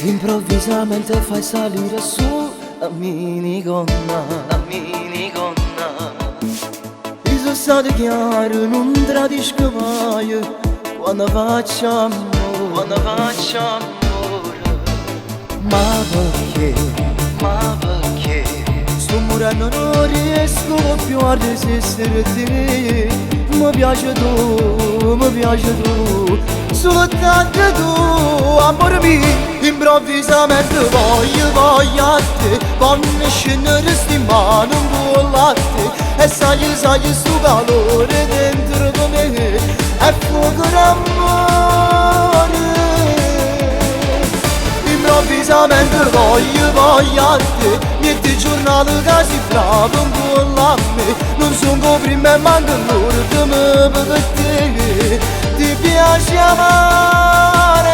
Improvvisamente fai salire su la minigonna, la minigonna. I sono stato chiaro, non tradisco mai quando facciamo amore. Ma perché? Ma perché? Sto morendo, non riesco più a resistere te. Mi piace tu, soltanto tu, amore mio. Improvvisamente voglio a te, quando scendere sti mano in latte. E sai sto calore dentro di me, è fuoco d'amore. Improvvisamente voglio a te, metti giornate che si bravo in me. Non sono prima e manco l'ultimo per te, ti piace amare.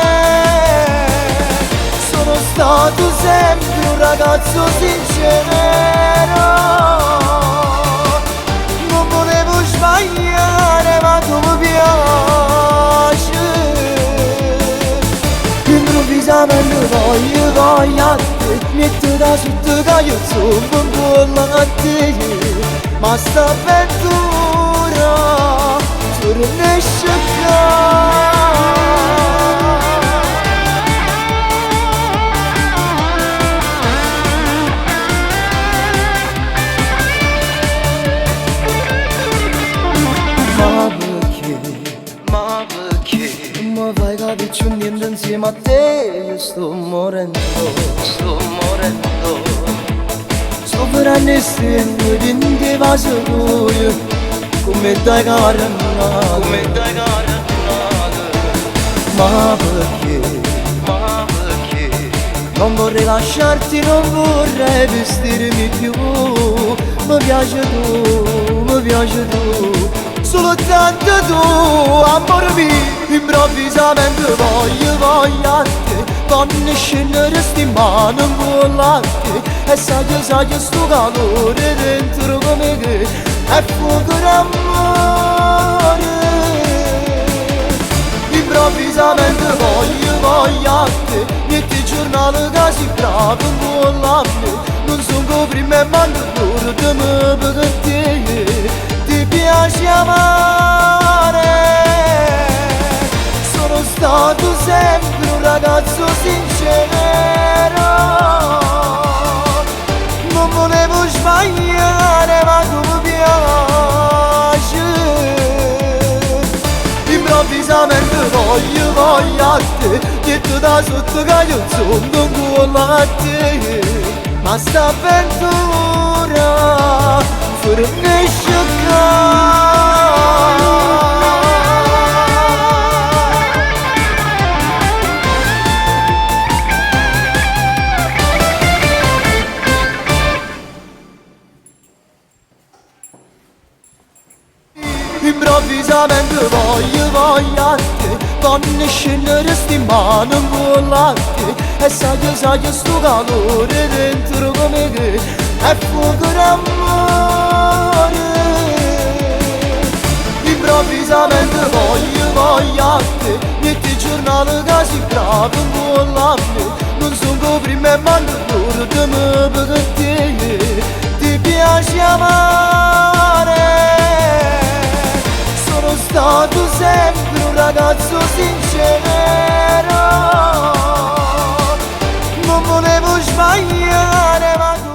Sono stato sempre un ragazzo sincero, non volevo sbagliare ma tu mi piaci. Improvvisamente voglio a te, metto da sotto che io sono un po' a te. Ma sta avventura tornesce qua. Ma perché? Ma fai capire c'è niente insieme a te. Io sto morendo. Sovrano e stendo di vaso tuo, come dai carnate. Ma perché? Non vorrei lasciarti, non vorrei vestirmi più. Mi piace tu, soltanto tu, amore mio. Improvvisamente voglio a te, quando scendere sti mano in latte. E sai sto calore dentro come che è fuoco d'amore. Improvvisamente voglio a te, metti giornate che si bravo in me. Non sono prima e manco l'ultimo per te, ti piace amare. Sono stato sempre un ragazzo sincero, non volevo sbagliare ma tu mi piaci. Improvvisamente voglio a te, detto da sotto che io sono un po' a te. Ma sta avventura finisce qua. Improvvisamente voglio a te, quando scendere sti mano in latte. E sai sto calore dentro come che è fuoco d'amore. Improvvisamente voglio a te, metti giornate che si bravo in me. Non sono prima e manco l'ultimo per te, ti piace amare. Sono stato sempre un ragazzo sincero, non volevo sbagliare ma tu